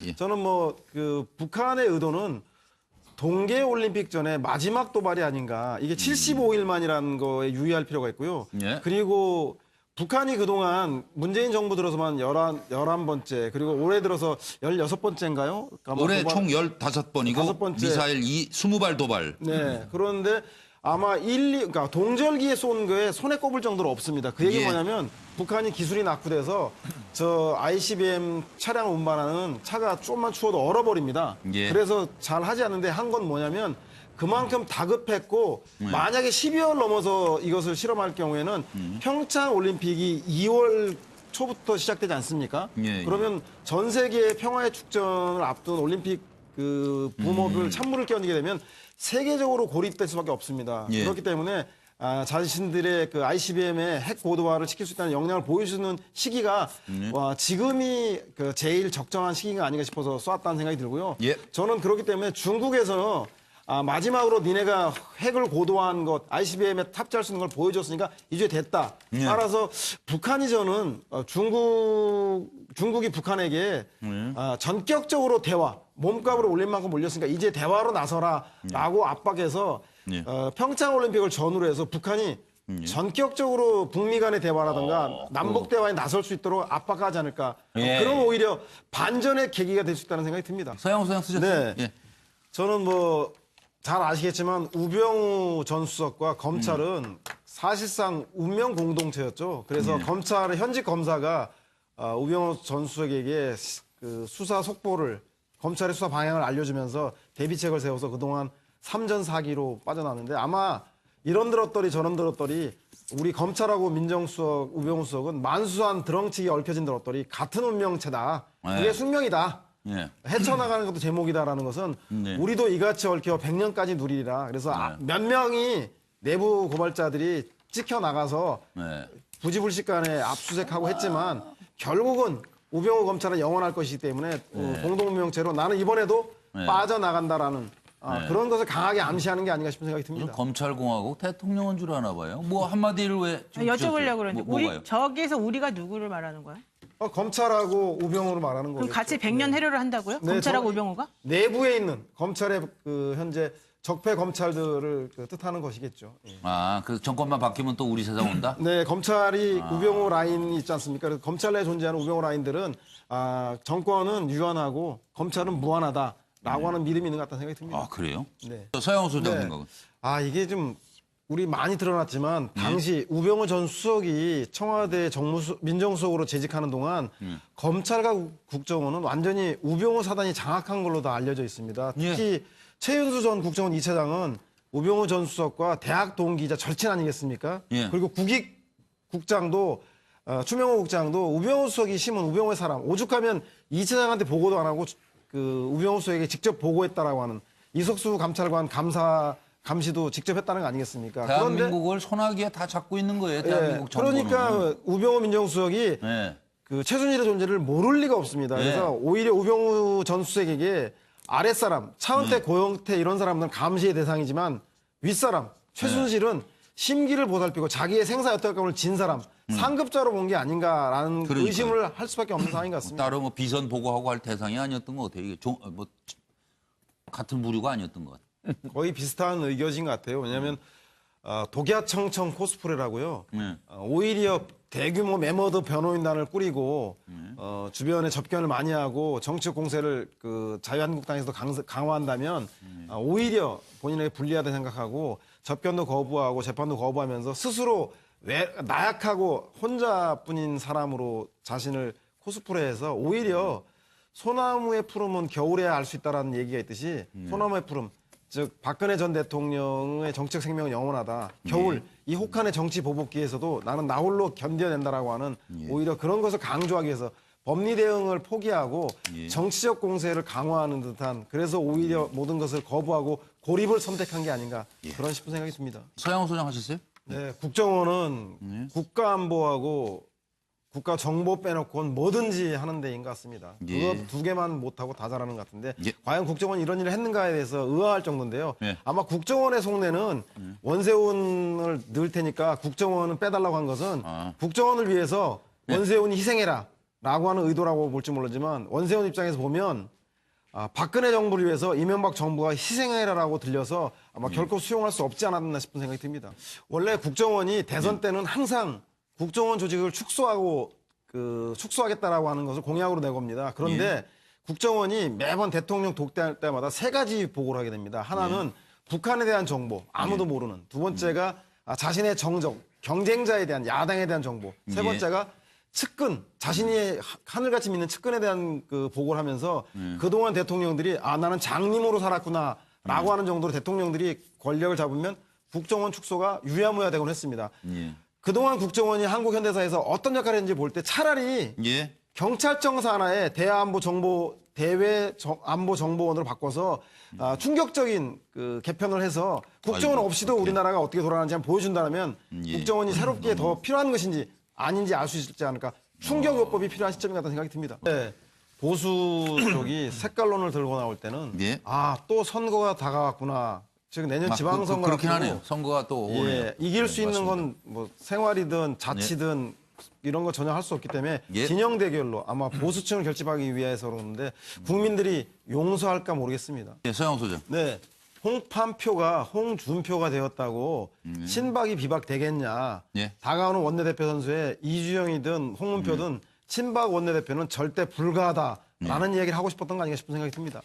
예. 저는 뭐 그 북한의 의도는 동계 올림픽 전에 마지막 도발이 아닌가. 이게 75일만이라는 거에 유의할 필요가 있고요. 예. 그리고 북한이 그동안 문재인 정부 들어서만 11번째, 그리고 올해 들어서 16번째인가요? 올해 총 15번이고 5번째. 미사일 20발 도발. 네. 그런데 아마 그러니까 동절기에 쏜 거에 손에 꼽을 정도로 없습니다. 그 얘기 예. 뭐냐면 북한이 기술이 낙후돼서 저 ICBM 차량 운반하는 차가 조금만 추워도 얼어버립니다. 예. 그래서 잘 하지 않는데 한 건 뭐냐면 그만큼 다급했고 만약에 12월 넘어서 이것을 실험할 경우에는 평창 올림픽이 2월 초부터 시작되지 않습니까? 예. 그러면 전 세계의 평화의 축전을 앞둔 올림픽 그 붐업을 찬물을 끼얹게 되면 세계적으로 고립될 수밖에 없습니다. 예. 그렇기 때문에 자신들의 그 ICBM의 핵 고도화를 시킬 수 있다는 역량을 보여주는 시기가 지금이 그 제일 적정한 시기가 아닌가 싶어서 쏘았다는 생각이 들고요. 예. 저는 그렇기 때문에 중국에서 마지막으로 니네가 핵을 고도화한 것, ICBM에 탑재할 수 있는 걸 보여줬으니까 이제 됐다. 예. 따라서 북한이 저는 중국이 북한에게 전격적으로 대화, 몸값으로 올린 만큼 올렸으니까 이제 대화로 나서라라고 압박해서 예. 평창 올림픽을 전후로 해서 북한이 전격적으로 북미 간의 대화라든가 남북 대화에 나설 수 있도록 압박하지 않을까. 예. 그럼 오히려 반전의 계기가 될 수 있다는 생각이 듭니다. 서양호 소장 쓰셨어요? 네. 예. 저는 뭐 잘 아시겠지만 우병우 전 수석과 검찰은 사실상 운명 공동체였죠. 그래서 검찰의 현직 검사가 우병우 전 수석에게 그 수사 속보를 검찰의 수사 방향을 알려주면서 대비책을 세워서 그동안 삼전 사기로 빠져나왔는데 아마 이런 들었더리 저런 들었더리 우리 검찰하고 민정수석, 우병우 수석은 만수한 드렁치기 얽혀진 들었더리 같은 운명체다. 그게 네. 숙명이다. 예. 헤쳐나가는 것도 제목이다라는 것은 네. 우리도 이같이 얽혀 100년까지 누리리라. 그래서 몇 명이 내부 고발자들이 찍혀 나가서 네. 부지불식간에 압수수색하고 했지만 결국은 우병우 검찰은 영원할 것이기 때문에 공동명체로 나는 이번에도 네. 빠져나간다라는 네. 그런 것을 강하게 암시하는 게 아닌가 싶은 생각이 듭니다. 검찰공화국 대통령은 줄 아나 봐요. 뭐 한마디를 왜 좀 여쭤보려고 그러는데 뭐가요? 저기에서 우리가 누구를 말하는 거야? 검찰하고 우병우로 말하는 거죠. 그럼 같이 100년 해료를 한다고요? 네, 검찰하고 저- 우병우가? 내부에 있는 검찰의 그 현재 적폐 검찰들을 그 뜻하는 것이겠죠. 예. 그 정권만 바뀌면 또 우리 세상 온다? 네, 검찰이 우병우 라인이 있지 않습니까? 그래서 검찰 내에 존재하는 우병우 라인들은 정권은 유한하고 검찰은 무한하다라고 하는 믿음이 있는 것 같다는 생각이 듭니다. 아, 그래요? 네. 서양호 소장 네. 생각은? 이게 좀 우리 많이 드러났지만 당시 우병우 전 수석이 청와대 민정수석으로 재직하는 동안 검찰과 국정원은 완전히 우병우 사단이 장악한 걸로 다 알려져 있습니다. 특히 최윤수 전 국정원 2차장은 우병우 전 수석과 대학 동기이자 절친 아니겠습니까? 예. 그리고 국익국장도 추명호 국장도 우병우 수석이 심은 우병우의 사람 오죽하면 2차장한테 보고도 안 하고 그 우병우 수석에게 직접 보고했다라고 하는 이석수 감찰관 감시도 직접 했다는 거 아니겠습니까? 대한민국을 소나기에 다 잡고 있는 거예요. 대한민국 정부는. 그러니까 우병우 민정수석이 네. 그 최순실의 존재를 모를 리가 없습니다. 네. 그래서 오히려 우병우 전 수석에게 아랫사람, 차은태, 고영태 이런 사람들은 감시의 대상이지만 윗사람, 최순실은 심기를 보살피고 자기의 생사 여탈감을 진 사람, 상급자로 본 게 아닌가라는 그러니까요. 의심을 할 수밖에 없는 상황인 것 같습니다. 따로 뭐 비선 보고하고 할 대상이 아니었던 것 같아요. 이게 같은 부류가 아니었던 것 같아요. 거의 비슷한 의견인 것 같아요. 왜냐하면 독야청청 코스프레라고요. 오히려 대규모 매머드 변호인단을 꾸리고 주변에 접견을 많이 하고 정치적 공세를 그 자유한국당에서도 강화한다면 오히려 본인에게 불리하다 생각하고 접견도 거부하고 재판도 거부하면서 스스로 나약하고 혼자뿐인 사람으로 자신을 코스프레해서 오히려 소나무의 푸름은 겨울에 알 수 있다라는 얘기가 있듯이 소나무의 푸름 즉 박근혜 전 대통령의 정책 생명은 영원하다. 겨울 이 혹한의 정치 보복기에서도 나는 나 홀로 견뎌낸다라고 하는 오히려 그런 것을 강조하기 위해서 법리 대응을 포기하고 정치적 공세를 강화하는 듯한 그래서 오히려 모든 것을 거부하고 고립을 선택한 게 아닌가 그런 싶은 생각이 듭니다. 서양호 소장 하셨어요? 네, 국정원은 국가안보하고 국가 정보 빼놓고는 뭐든지 하는 데인 것 같습니다. 그거 두 개만 못하고 다 잘하는 것 같은데 과연 국정원이 이런 일을 했는가에 대해서 의아할 정도인데요. 아마 국정원의 속내는 원세훈을 넣을 테니까 국정원은 빼달라고 한 것은 국정원을 위해서 원세훈이 희생해라 라고 하는 의도라고 볼지 모르지만 원세훈 입장에서 보면 박근혜 정부를 위해서 이명박 정부가 희생해라라고 들려서 아마 결코 수용할 수 없지 않았나 싶은 생각이 듭니다. 원래 국정원이 대선 때는 항상 국정원 조직을 축소하겠다라고 하는 것을 공약으로 내겁니다. 그런데 국정원이 매번 대통령 독대할 때마다 세 가지 보고를 하게 됩니다. 하나는 북한에 대한 정보, 아무도 모르는. 두 번째가 자신의 정적, 경쟁자에 대한, 야당에 대한 정보. 세 번째가 측근, 자신이 하늘같이 믿는 측근에 대한 그 보고를 하면서 그동안 대통령들이 나는 장님으로 살았구나 라고 하는 정도로 대통령들이 권력을 잡으면 국정원 축소가 유야무야 되곤 했습니다. 그동안 국정원이 한국 현대사에서 어떤 역할을 했는지 볼 때 차라리 경찰청 산하에 대외안보정보원으로 바꿔서 충격적인 그 개편을 해서 국정원 없이도 우리나라가 어떻게 돌아가는지 한번 보여준다면 국정원이 새롭게 더 필요한 것인지 아닌지 알 수 있지 않을까. 충격요법이 필요한 시점인 것 같다는 생각이 듭니다. 네, 보수 쪽이 색깔론을 들고 나올 때는 또 선거가 다가왔구나. 즉 내년 지방선거 그렇긴 하네요. 선거가 또 오네요. 이길 수 있는 건 뭐 생활이든 자치든 이런 거 전혀 할 수 없기 때문에 진영 대결로 아마 보수층을 결집하기 위해서 그러는데 국민들이 용서할까 모르겠습니다. 서영 소장. 네. 홍판표가 홍준표가 되었다고 친박이 비박 되겠냐. 다가오는 원내대표 선수의 이주영이든 홍문표든 친박 원내대표는 절대 불가하다라는 이야기를 하고 싶었던 거 아닌가 싶은 생각이 듭니다.